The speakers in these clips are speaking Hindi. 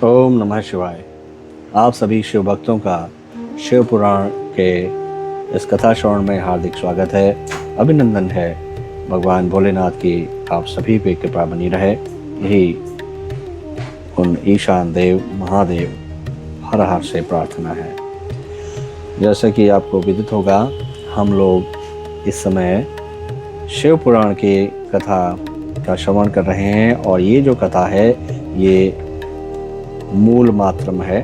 ओम नमः शिवाय। आप सभी शिव भक्तों का शिव पुराण के इस कथा श्रवण में हार्दिक स्वागत है, अभिनंदन है। भगवान भोलेनाथ की आप सभी पे कृपा बनी रहे, यही उन ईशान देव महादेव हर हर से प्रार्थना है। जैसा कि आपको विदित होगा, हम लोग इस समय शिव पुराण की कथा का श्रवण कर रहे हैं और ये जो कथा है ये मूल मात्रम है,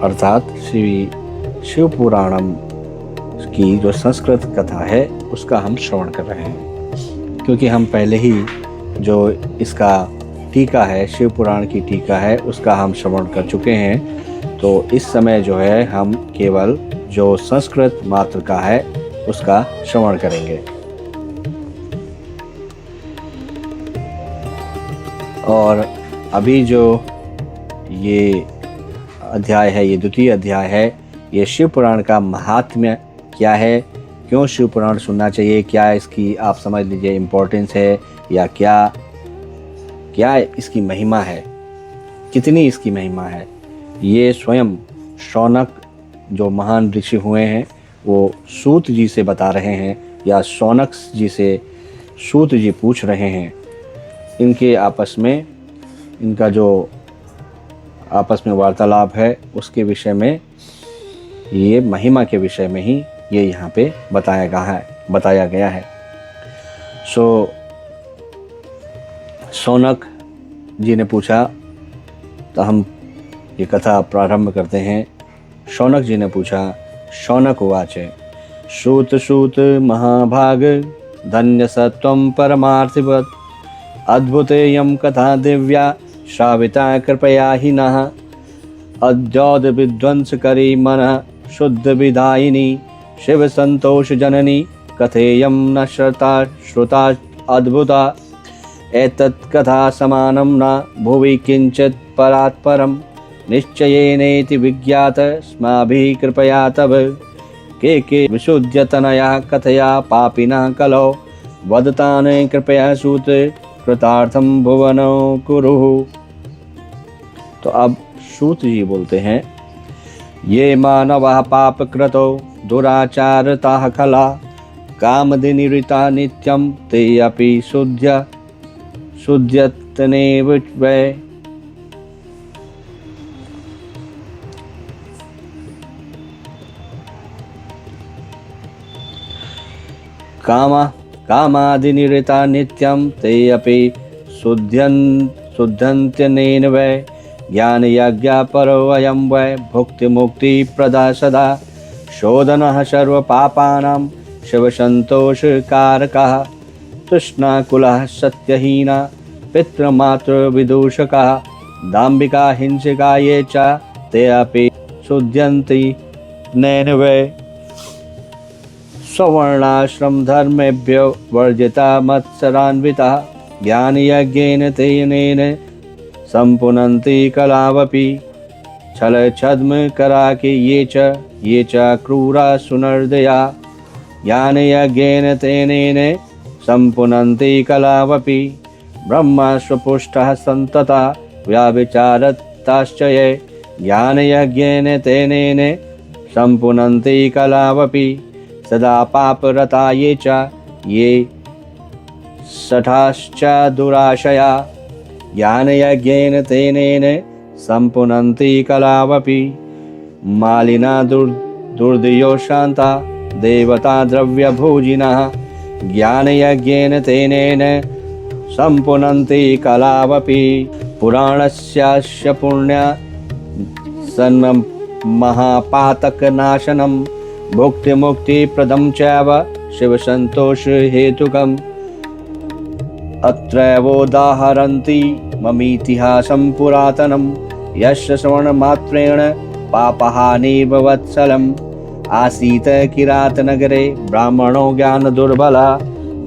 अर्थात श्री शिव पुराणम की जो संस्कृत कथा है उसका हम श्रवण कर रहे हैं। क्योंकि हम पहले ही जो इसका टीका है, शिव पुराण की टीका है, उसका हम श्रवण कर चुके हैं, तो इस समय जो है हम केवल जो संस्कृत मात्र का है उसका श्रवण करेंगे। और अभी जो ये अध्याय है, ये द्वितीय अध्याय है, ये शिव पुराण का महात्म्य क्या है, क्यों शिव पुराण सुनना चाहिए, क्या इसकी आप समझ लीजिए इम्पोर्टेंस है, या क्या इसकी महिमा है, कितनी इसकी महिमा है, ये स्वयं शौनक जो महान ऋषि हुए हैं वो सूत जी से बता रहे हैं, या शौनक जी से सूत जी पूछ रहे हैं। इनके आपस में इनका जो आपस में वार्तालाप है उसके विषय में, ये महिमा के विषय में ही ये यहाँ पे बताया गया है। शौनक जी ने पूछा, तो हम ये कथा प्रारंभ करते हैं। शौनक जी ने पूछा, शौनक उवाच श्रुत महाभाग धन्य सत्वं परमार्थिवत् अद्भुतेयं कथा दिव्या श्राविता कृपया हि नः अद्योद विध्वंसकरी मनः शुद्ध विदायिनी शिव संतोष जननी कथेयं न श्रुता अद्भुता एतत् कथा समानं न भुवि किंचित् परात् परं निश्चयेनेति विज्ञात स्माभिः कृपया तव के विशुद्ध्यतनया कथया पापिनः कलौ वदतान् कृपया सूत कृतार्थम भुवनो कुरुः। तो अब सूत जी बोलते हैं, ये मानवः पाप कृतो दुराचारताः खला कामदिनिरिता नित्यं ते अपि शुद्ध्यतनेव वै। कामादिनिरता नित्यं ते अपि शुद्धन्त्यनेन वै ज्ञानयज्ञा परो अयं वै भुक्तिमुक्तिप्रदा सदा शोधनः सर्वपापानां शिवसन्तोषकारकः तृष्णाकुलः सत्यहीना पितृमातृविदूषकाः दाम्भिका हिंसिका ये च ते अपि शुध्यन्ति नैन वै सवर्णाश्रम धर्मेभ्यो वर्जिता मत्सरान्विता ज्ञानयज्ञेन तेनेन सम्पुनन्ति कलावपि छल छद्म कराके ये च क्रूरा सुनर्दया ज्ञानयज्ञेन तेनेन सम्पुनन्ति कलावपि ब्रह्माश्वपुष्टः सन्तता व्याविचारताश्च ये ज्ञानयज्ञेन तेनेन सम्पुनन्ति कलावपि सदा पापरता ये च ये शठाश्च दुराशया ज्ञानयज्ञेन तेनेन सम्पुनन्ति कलावपि मालिना दुर्दयो शान्ता देवता द्रव्यभोजिनः ज्ञानयज्ञेन तेनेन सम्पुनन्ति कलावपि पुराणस्यास्य पुण्य सन्म महापातकनाशनम् भुक्तिमुक्तिप्रदं चैव शिवसन्तोषहेतुकम् अत्रैवोदाहरन्ति ममीतिहासं पुरातनं यस्य श्रवणमात्रेण पापहानिर्वत्सलम् आसीत् किरातनगरे ब्राह्मणो ज्ञानदुर्बला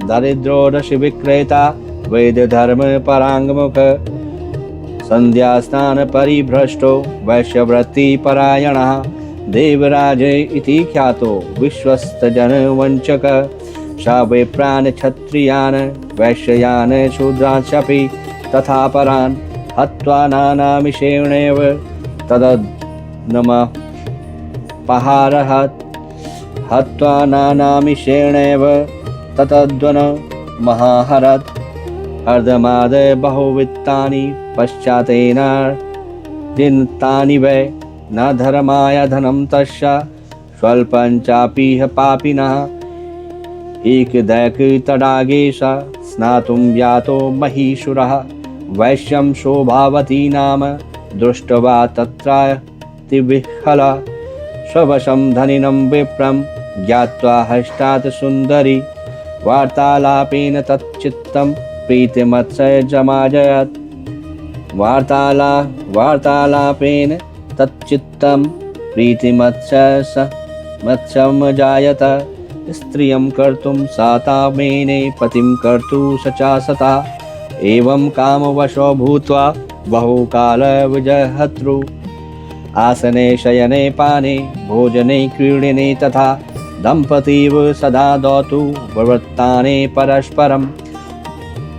दरिद्रो ऋषिविक्रेता वेदधर्मपराङ्मुख सन्ध्यास्नानपरिभ्रष्टो वैश्यवृत्तिपरायणः देवराज इति ख्यातो विश्वस्तजनवञ्चक स विप्रान् क्षत्रियान् वैश्यान् शूद्रांश्चपि तथा परान् हत्वा नानामिषेणेव तदनमः पहारहत् हत्वा नानामिषेणेव ततद्वन महाहरत् अर्धमादय बहुवित्तानि पश्चातेनार्जितानि वै न धर्माय धनं तस्य स्वल्पञ्चापीह पापिनः एकदैकतडागेश स्नातुं व्यातो महीशुरः वैश्यं शोभावती नाम दृष्ट्वा तत्रातिविह्वलः स्ववशं धनिनं विप्रं ज्ञात्वा हष्टात् सुन्दरी वार्तालापेन तच्चित्तं प्रीतिमत्सरजमाजयत् वार्तालापेन तच्चित्तं प्रीतिमत्सरमजायत स्त्रियं कर्तुं सातामेने पतिं कर्तुं सचासता एवं कामवशो भूत्वा बहुकाल विजहतृ आसने शयने पाने भोजने क्रीडने तथा दम्पतीव सदा दौतु प्रवृत्ताने परस्परं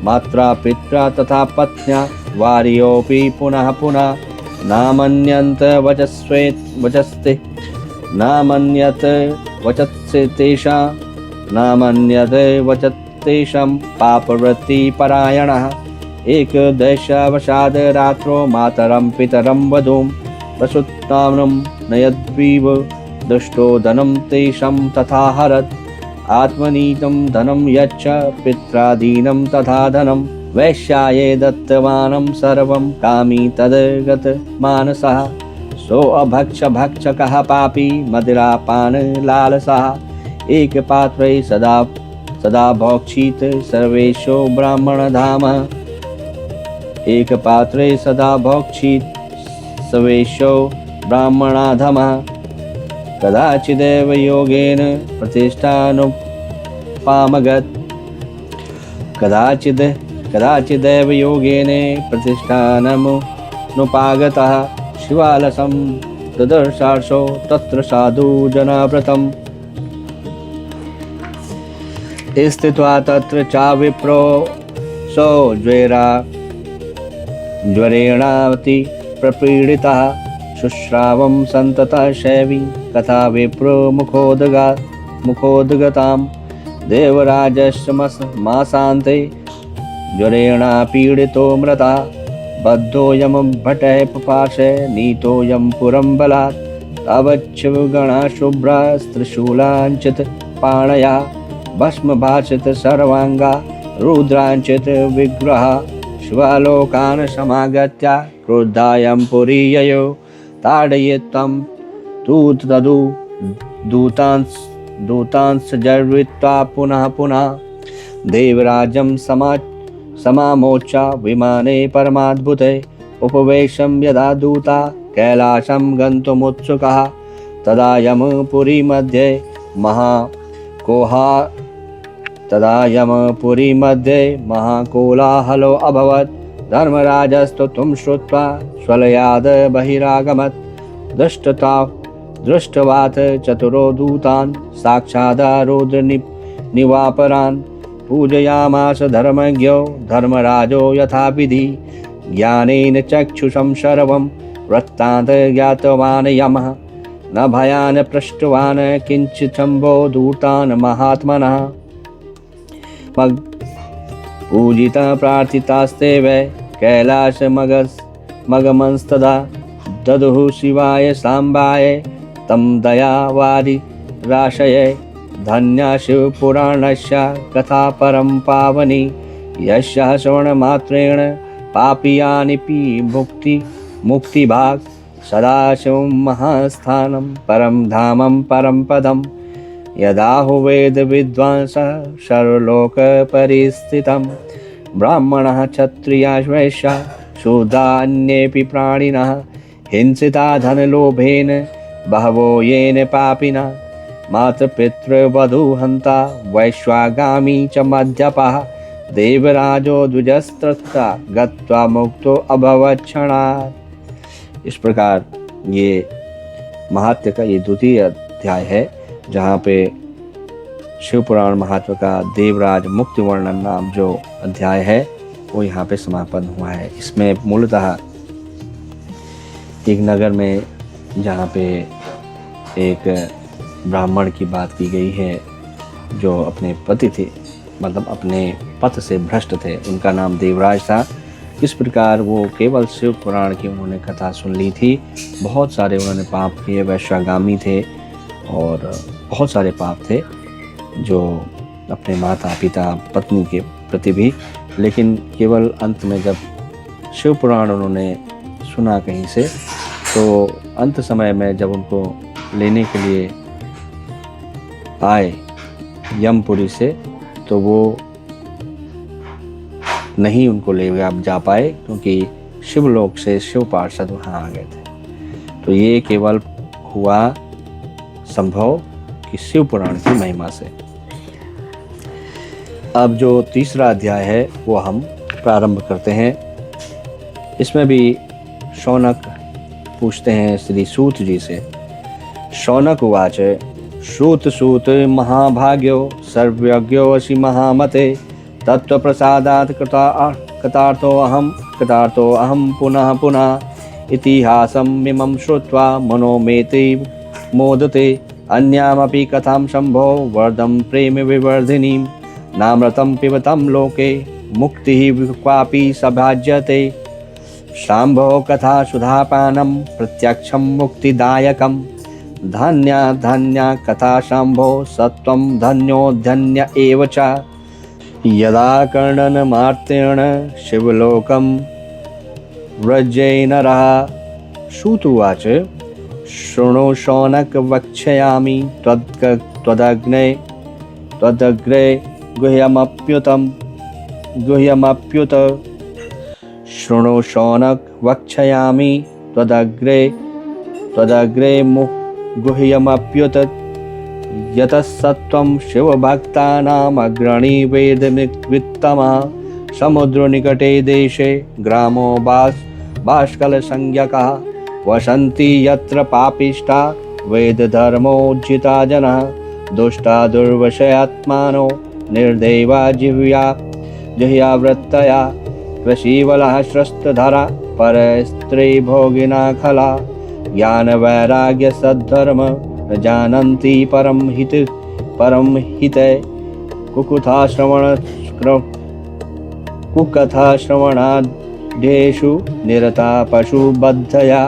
मात्रा पित्रा तथा पत्न्या वार्योऽपि पुनः पुनः नामन्यन्त वचस्ते नामन्यत वचत्से तेषां पापवृत्तिपरायणः एकदशावशाद् रात्रो मातरं पितरं वधूं प्रसुतानं नयद्वीव दुष्टो धनं तेषां तथा हरत् आत्मनीतं धनं यच्च पित्रादीनं तथा धनं वैश्याये दत्तवानं सर्वं कामी तद्गतमानसः सोऽभक्षभक्षकः पापी मदिरापानलालसः एकपात्रे सदा भोक्षीत सर्वेषु ब्राह्मणधामः एकपात्रे सदा भोक्षीत सर्वेषु ब्राह्मणाधमः कदाचिदेव योगेन प्रतिष्ठानुपामगत् कदाचिदेव योगेन प्रतिष्ठानमुपागतः शिवालसं ददर्शार्षो तत्र साधु जनाव्रतम् स्थित्वा तत्र चाविप्रो सो ज्वरेणावति प्रपीडितः शुश्रावं सन्ततः शैवी कथा विप्रो मुखोद्गतां देवराजस्य मासान्ते ज्वरेण पीडितो मृता बद्धोऽयं भटः पपाशे नीतोऽयं पुरं बलात् तावच्छिवगणा शुभ्रा स्त्रिशूलाञ्चित पाणया भस्मभाषित सर्वाङ्गा रुद्राञ्चित विग्रह शिवालोकान् समागत्य क्रुद्धायं पुरीययो ताडयित्वं तु तदु दूतांस जर्वित्वा पुनः पुनः देवराजं समामोचा विमाने परमाद्भुते उपवेशं यदा दूता कैलासं गन्तुमुत्सुकः तदा यमपुरी मध्ये महाकोलाहलो अभवत् धर्मराजस्तुं श्रुत्वा स्वलयाद् बहिरागमत् दृष्टवात् चतुरो दूतान् साक्षादारुद्रनिवापरान् पूजयामास धर्मज्ञो धर्मराजो यथाविधि ज्ञानेन चक्षुषं सर्वं वृत्तान्त ज्ञातवान् यमः न भयान् पृष्टवान् किञ्चित् शम्भो दूतान् महात्मनः पूजिता प्रार्थितास्ते वै कैलासमगमंस्तदा ददुः शिवाय साम्बाय तं दयावारिराशये धन्या शिवपुराणस्य कथा परं पावनी यस्याः श्रवणमात्रेण पापीयानिपि मुक्तिभाग् सदाशिवं महास्थानं परं धामं परं पदं यदाहुवेद विद्वांसः सर्वलोकपरिस्थितं ब्राह्मणः क्षत्रियाः वैश्याः शूद्रा अन्येऽपि प्राणिनः हिंसिता धनलोभेन बहवो येन पापिनः मातृपितृवधूहन्ता वैश्वागामी च मद्यपः देवराजो द्विजस्त्रस्ता गत्वा मुक्तो अभवत् क्षणात्। इस प्रकार ये महात्म्य का ये द्वितीय अध्याय है, जहाँ पे शिव पुराण महात्म्य का देवराज मुक्ति वर्णन नाम जो अध्याय है वो यहाँ पे समापन हुआ है। इसमें मूलतः एक नगर में जहाँ पे एक ब्राह्मण की बात की गई है जो अपने पति थे, मतलब अपने पथ से भ्रष्ट थे, उनका नाम देवराज था। इस प्रकार वो केवल शिव पुराण की उन्होंने कथा सुन ली थी। बहुत सारे उन्होंने पाप किए, वैश्यागामी थे और बहुत सारे पाप थे जो अपने माता पिता पत्नी के प्रति भी। लेकिन केवल अंत में जब शिव पुराण उन्होंने सुना कहीं से, तो अंत समय में जब उनको लेने के लिए आए यमपुरी से, तो वो नहीं उनको ले जा पाए क्योंकि शिवलोक से शिव पार्षद वहाँ आ गए थे। तो ये केवल हुआ संभव कि शिव पुराण की महिमा से। अब जो तीसरा अध्याय है वो हम प्रारंभ करते हैं। इसमें भी शौनक पूछते हैं श्री सूत जी से। शौनक उवाच श्रुत सूत महाभाग्यो सर्वज्ञो असि महामते तत्व प्रसादात् कृतार्थो अहम पुनः पुनः इतिहासं मिमं श्रुत्वा मनोमेति मोदते अन्यामपि कथां शम्भो वर्धं प्रेम विवर्धिनीं नामृतं पिबतं लोके मुक्तिः क्वापि सभाज्यते शाम्भो कथा सुधापानं प्रत्यक्षं मुक्तिदायकं धन्या धन्या कथा शाम्भो सत्वं धन्यो धन्य एव च यदा कर्णनमार्तेण शिवलोकं व्रजे नरः। सूत उवाच शृणु शौनक वक्ष्यामि त्वदग्रे गुह्यमप्युत शृणु शौनक वक्ष्यामि त्वदग्रे गुह्यमप्युत यतः सत्वं शिवभक्तानाम् अग्रणी वेदवित्तमः समुद्रनिकटे देशे ग्रामो बाष्कलसंज्ञकाः वसन्ति यत्र पापिष्टा वेदधर्मोज्झिता जनाः दुष्टा दुर्वशयात्मानो निर्दैवा जिह्यावृत्तया कृषीवलः श्रस्तधरा परस्त्रीभोगिना खला ज्ञानवैराग्य सद्धर्म न जानन्ति परम हिते कुकथा श्रवणाद्येषु निरता पशुबद्धया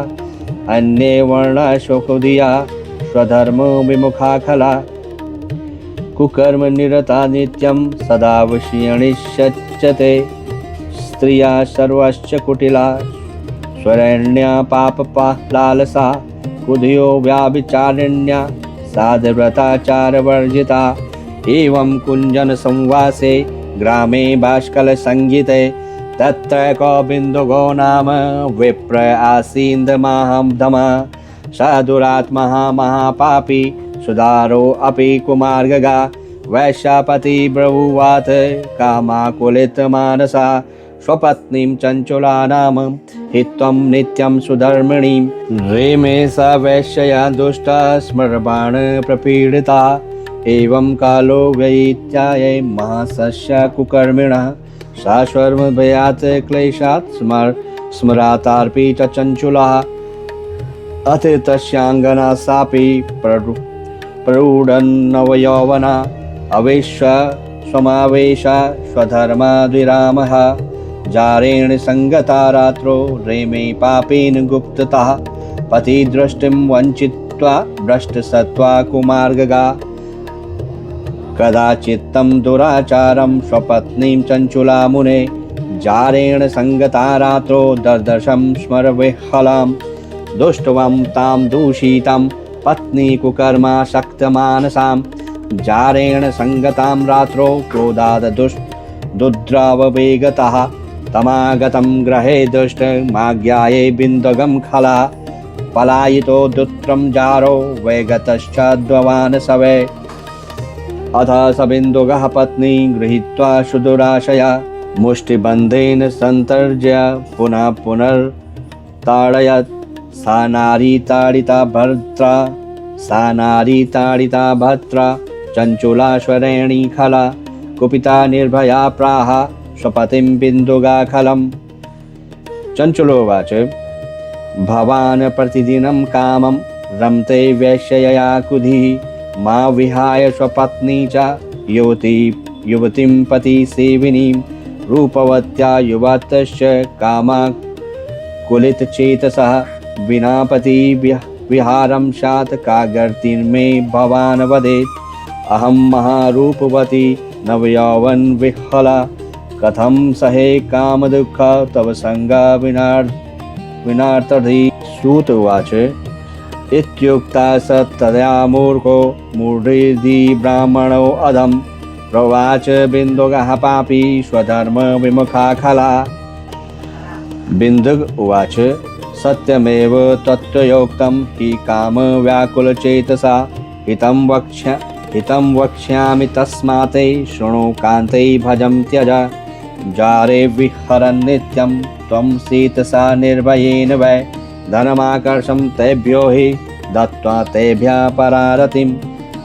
अन्ये वर्णाशोकधिया स्वधर्म विमुखा खला कुकर्म निरता नित्यं सदा विषयणिष्यच्यते स्त्रिया सर्वश्च कुटिला स्वरण्या पापलालसा कुधियो व्याभिचारिण्या साधव्रताचारवर्जिता एवं कुञ्जन संवासे ग्रामे बाष्कल संगीते तत्र कौबिन्दुगो नाम विप्र आसीन्दमाहधमा साधुरात्मः महापापी सुदारो अपि कुमार्गगा वैश्यापति ब्रभुवात कामाकुलित मानसा स्वपत्नीं चञ्चुला नाम हित्वं नित्यं सुधर्मिणीं रेमे सा वैश्यया दुष्टा स्मरबाण प्रपीडिता एवं कालो व्ययीत्याये महासस्य कुकर्मिणः सा स्वर्मभयात् क्लेशात् स्मरातार्पी च चञ्चुला अथ तस्याङ्गना सापि प्ररूढन्नवयौवना अवेश्य स्वमावेशा स्वधर्माद्विरामः जारेण संगता रात्रो रेमे पापेन गुप्ततः पतिदृष्टिं वञ्चित्वा भ्रष्टसत्त्वा कुमार्गगा कदाचित्तं दुराचारं स्वपत्नीं चञ्चुला मुने जारेण संगता रात्रो दर्दशं स्मरविह्वलां दुष्टवं तां दूषितां पत्नी कुकर्मासक्तमानसां जारेण संगतां रात्रो क्रोधाद् दुद्राववेगतः तमागतं ग्रहे दुष्टमाज्ञाये बिन्दुगं खला पलायितो दुत्रं जारो वैगतश्चाद्भवान् सवे अथ स बिन्दुगः पत्नी गृहीत्वा सुदुराशया मुष्टिबन्धेन सन्तर्ज्य पुनः पुनर्ताडयत् सा नारी ताडिता भद्रा चञ्चुला स्वरेणी खला कुपिता निर्भया प्राह स्वपतिं बिन्दुगाखलम्। चञ्चलोवाच भवान् प्रतिदिनं कामं रमते वेश्यया कुधिः। मा विहाय स्वपत्नी च युवतीं पतिसेविनीं। रूपवत्या युवतश्च कामाकुलितचेतसः। विना पति विहारं स्यात् कागर्तिर्मे भवान् वदेत्। अहं महारूपवती नवयौवन विह्वला। कथं सहे कामदुःख तव संगा विनार्तधि। सूत उवाच इत्युक्ता स तदा मूर्खो मूढिर्धि ब्राह्मणो अधम। प्रवाच बिन्दुगः पापी स्वधर्म विमुखा खला। बिन्दुक उवाच सत्यमेव तत्त्वयोक्तं हि काम व्याकुलचेतसा। हितं वक्ष्यामि तस्मात् शृणु कान्ते भजं त्यज। जारे विहरन् नित्यं त्वं चेतसा निर्भयेन वै। धनमाकर्षं तेभ्यो हि दत्त्वा तेभ्यः परारतिं।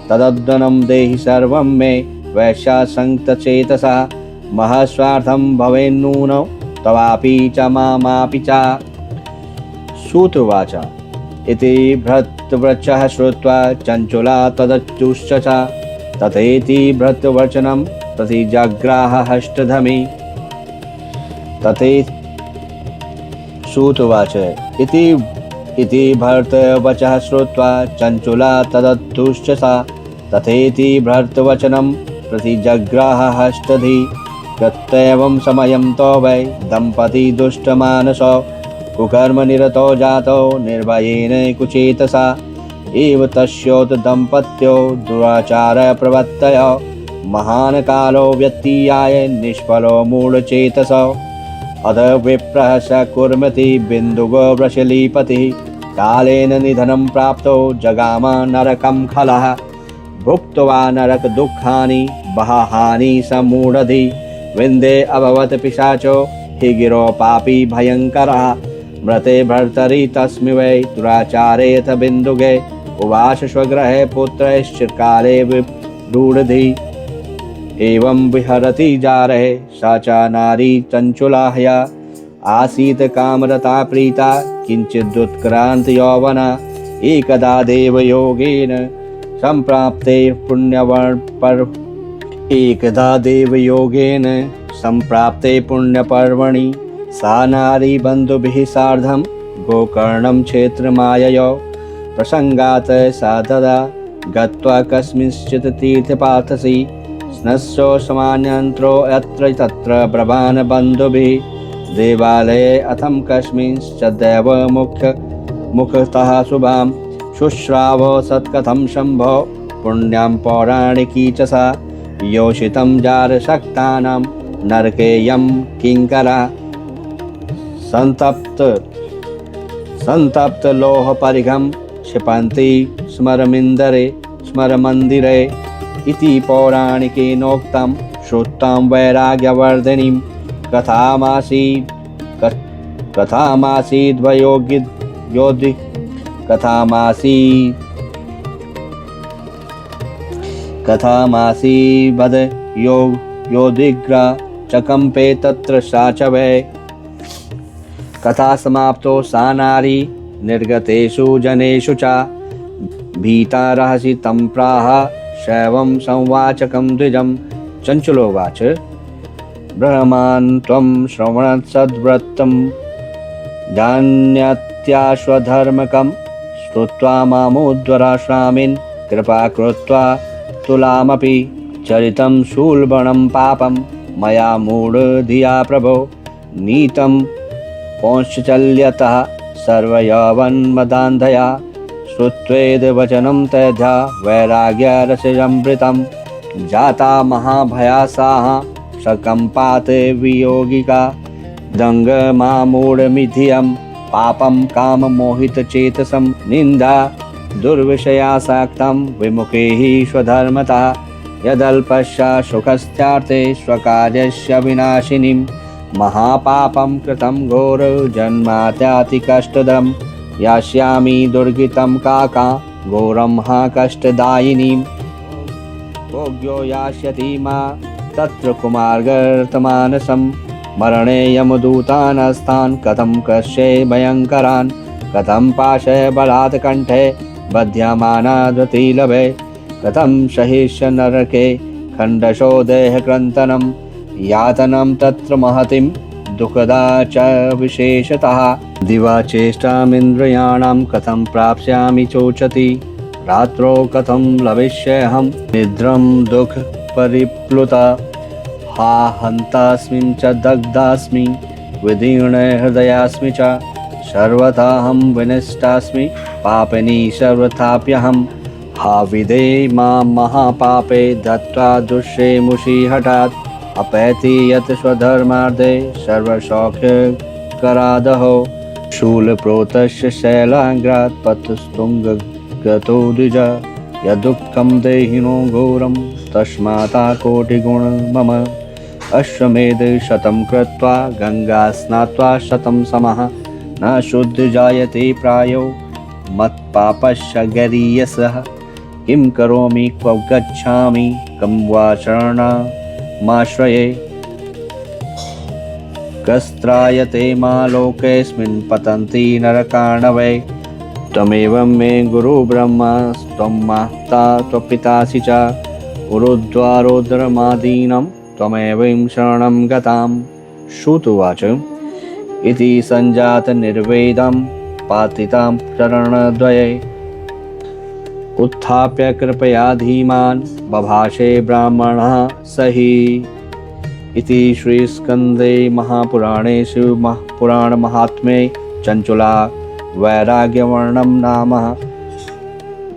तदद्वनं देहि सर्वं मे वैश्यासक्तचेतसा। महस्वार्थं भवेन्नूनो तवापि च मामापि च। सूत उवाच इति भृतवचः श्रुत्वा चञ्चुला तदच्युश्च तथेति भृतवचनं प्रतिजग्राह हष्टधमी। तथे सूत उवाच इति भर्तवचः श्रुत्वा चञ्चुला तदच्युश्च तथेति भर्तवचनं प्रतिजग्राह हष्टधी। प्रत्येवं समयं तो वै दम्पती दुष्टमानसो। कुकर्म निरतो जातो निर्भयेन कुचेतसा। एव तस्योत दम्पत्यो दुराचार प्रवृत्तयो। महान् कालो व्यतीयाय निष्फलो मूढचेतसो। अध विप्रः स कुर्मति बिन्दुगो वृषलीपतिः। कालेन निधनं प्राप्तो जगाम नरकं खलः। भुक्त्वा नरक दुःखानि बहाहानि समूढधि। विन्दे अभवत् पिशाचो हि गिरो पापी भयङ्करः। मृते भर्तरि तस्मै वै दुराचारे यथ बिन्दुगे। उवाच स्वगृहे पुत्रैश्चिरकाले विरूढधि। एवं विहरति जारहे सा च नारी चञ्चुला ह्या। आसीत् कामरता प्रीता किञ्चिदुत्क्रान्त यौवना। एकदा देवयोगेन सम्प्राप्ते पुण्यपर्वणि सा नारी बन्धुभिः सार्धं गोकर्णं क्षेत्रमाययौ। प्रसङ्गात् सा तदा गत्वा कस्मिंश्चित् तीर्थपाथसि। स्नश्चो समान्यन्त्रो यत्र तत्र ब्रवान् बन्धुभिः। देवालये अथं कस्मिंश्चिद्दैव मुखतः शुभां। शुश्रावो सत्कथं शम्भो पुण्यां पौराणिकी च सा। योषितं जारशक्तानां नरकेयं किङ्करा। संतप्त लोहपरिघं क्षिपन्ति स्मरमन्दिरे। इति पौराणिकेनोक्तं श्रुतां वैराग्यवर्धिनीं कथामासीद्वद योदिग्रा चकम्पे तत्र सा च वै। कथा समाप्तो सा नारी निर्गतेषु जनेषु च। भीता रहसि तं प्राह शैवं संवाचकं द्विजं। चञ्चलोवाच ब्रह्मान् त्वं श्रवणसद्व्रतं जान्यत्याश्वधर्मकं। श्रुत्वा मामुद्धराश्रामिन् कृपा कृत्वा तुलामपि। चरितं शूलबणं पापं मया मूढधिया प्रभो। नीतं पौंश्चल्यतः सर्वयौवनमदान्धया। श्रुत्वेदवचनं तैधा वैराग्यरसमृतं। जाता महाभयासाः सकम्पात् वियोगिका। दङ्गमामूढमिधियं पापं काममोहितचेतसं। निन्दा दुर्विषयासक्तं विमुखे हि स्वधर्मतः। यदल्पस्य सुखस्थार्थे स्वकार्यस्य विनाशिनीं। महापापं कृतं घोर जन्मात्यातिकष्टदं। यास्यामि दुर्गतिं काका घोरं महाकष्टदायिनीं। भोग्यो यास्यति मा तत्र कुमार्गर्तमानसं मरणे यमदूतानस्तान् कथं कष्ये भयङ्करान् कथं पाशे बलात् कण्ठे बध्यमानाद्रतिलभे कथं सहिष्य नरके खण्डशो देहक्रन्तनं यातनं तत्र महतिं दुःखदा च विशेषतः दिवा चेष्टामिन्द्रियाणां कथं प्राप्स्यामि चोचति रात्रौ कथं लभिष्येऽहं निद्रं दुःखपरिप्लुता हा हन्तास्मि च दग्धास्मि विदीर्णे हृदयास्मि च सर्वथाहं विनष्टास्मि पापिनी सर्वथाप्यहं हा विदे मां महापापे दत्त्वा दुष्येमुषि हठात् अपैति यत् स्वधर्मार्थे सर्वसौख्यकरादहो शूलप्रोतस्य शैलाग्रात् पतस्तुङ्गगतो द्विज यदुःखं देहिनो घोरं तस्मात् कोटिगुणं मम अश्वमेध शतं कृत्वा गङ्गा स्नात्वा शतं समः न शुद्ध जायते प्रायो मत्पापस्य गरीयसः किं करोमि क्व गच्छामि कं वा शरणमाश्रये कस्त्रायते मा लोकेऽस्मिन् पतन्ति नरकार्णवे त्वमेवं मे गुरु ब्रह्मा त्वं माता त्वपितासि च उरुद्वारोदरमादीनं त्वमेवं शरणं गतां श्रुतुवाच इति सञ्जातनिर्वेदं पातितां चरणद्वये उत्थाप्य कृपया धीमान् बभाषे ब्राह्मणः सहि इति श्रीस्कन्दे महापुराणे शिवपुराणमाहात्म्ये चञ्चुला वैराग्यवर्णनं नाम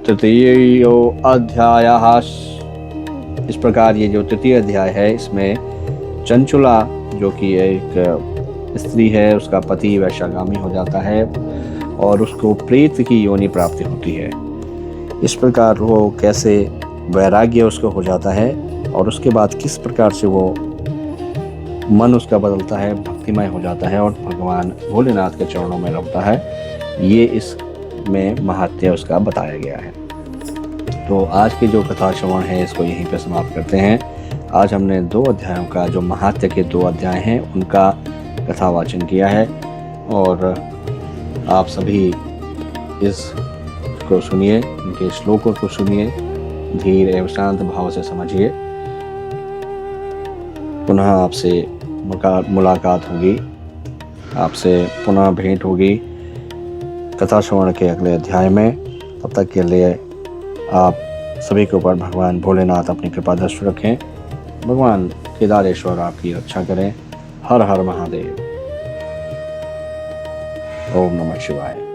तृतीयोऽध्यायः। इस प्रकार ये जो तृतीय अध्याय है इसमें चंचुला जो कि एक स्त्री है उसका पति वैश्यागामी हो जाता है और उसको प्रेत की योनि प्राप्ति होती है। इस प्रकार वो कैसे वैराग्य उसको हो जाता है और उसके बाद किस प्रकार से वो मन उसका बदलता है, भक्तिमय हो जाता है और भगवान भोलेनाथ के चरणों में रमता है, ये इसमें महात्म्य उसका बताया गया है। तो आज की जो कथा श्रवण है इसको यहीं पे समाप्त करते हैं। आज हमने 2 अध्यायों का जो महात्म्य के 2 अध्याय हैं उनका कथावाचन किया है और आप सभी इसको सुनिए, इनके श्लोकों को सुनिए, धीर एवं शांत भाव से समझिए। पुनः आपसे मुलाकात होगी, आपसे पुनः भेंट होगी कथा श्रवण के अगले अध्याय में। तब तक के लिए आप सभी के ऊपर भगवान भोलेनाथ अपनी कृपा दृष्टि रखें। भगवान केदारेश्वर आपकी रक्षा करें। हर हर महादेव। ओम नमः शिवाय।